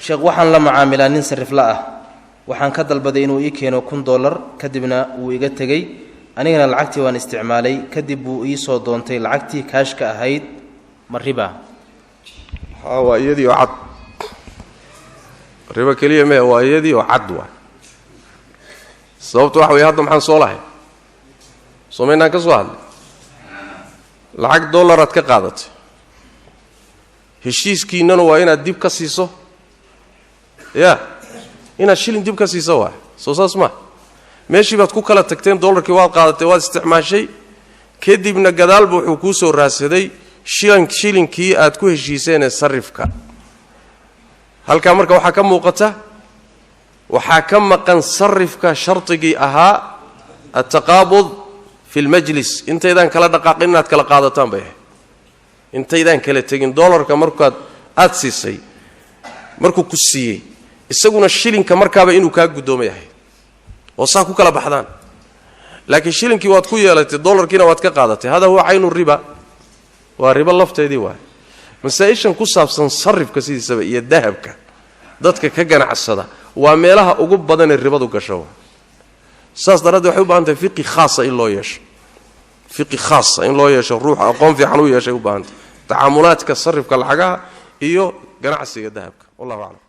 sheekh waxaan la macaamilaa nin sarif la ah waxaan ka dalbaday inuu ii keeno $1,000 kadibna wuu iga tagay anigana lacagtii waan isticmaalay kadib buu ii soo doontay lacagtii kaashka ahayd ma riba waa iyadii oo cad riba kaliya ma waa iyadii oo cad waa sababtu waxa way hadda maxaan soo lahay Soomaynaan ka soo hadlay lacag $1 aad ka qaadatay heshiiskiinana waa inaad dib ka siiso ya inaad shilin dib ka siiso waa soo saas ma meeshii baad ku kala tagteen $1kii waad qaadatay waad isticmaashay kadibna gadaalba wuxuu ku soo raadsaday shilinkii aad ku heshiiseen sarifka halka marka waxa ka muuqata waxa ka maqan sarifka shartigii ahaa at-taqabud fi al-majlis intaydan kala dhaqaaqin inaad kala qaadataan bay intaydan kala tagin $1ka markaad aad siisay markuu ku siiyay isaguna shilinka markaaba inuu ka gudoomo yahay oo saa ku kala baxdaan laakiin shilinkii waad ku yeelatay $1kiina waad ka qaadatay hada huwa aynu riba waa riba lafteedii waa masaa'ishan ku saabsan sarifka sidiisaba iyo dahabka dadka ka ganacsada waa meelaha ugu badan ee ribadu gasho saas darada waxay u baahan tahay fiqi khaas in loo yeesho fiqi khaas in loo yeesho ruux aqoon fiican u yeeshay u baahan tahay tacaamulaadka sarifka lacagaha iyo ganacsiga dahabka wallahu a'lam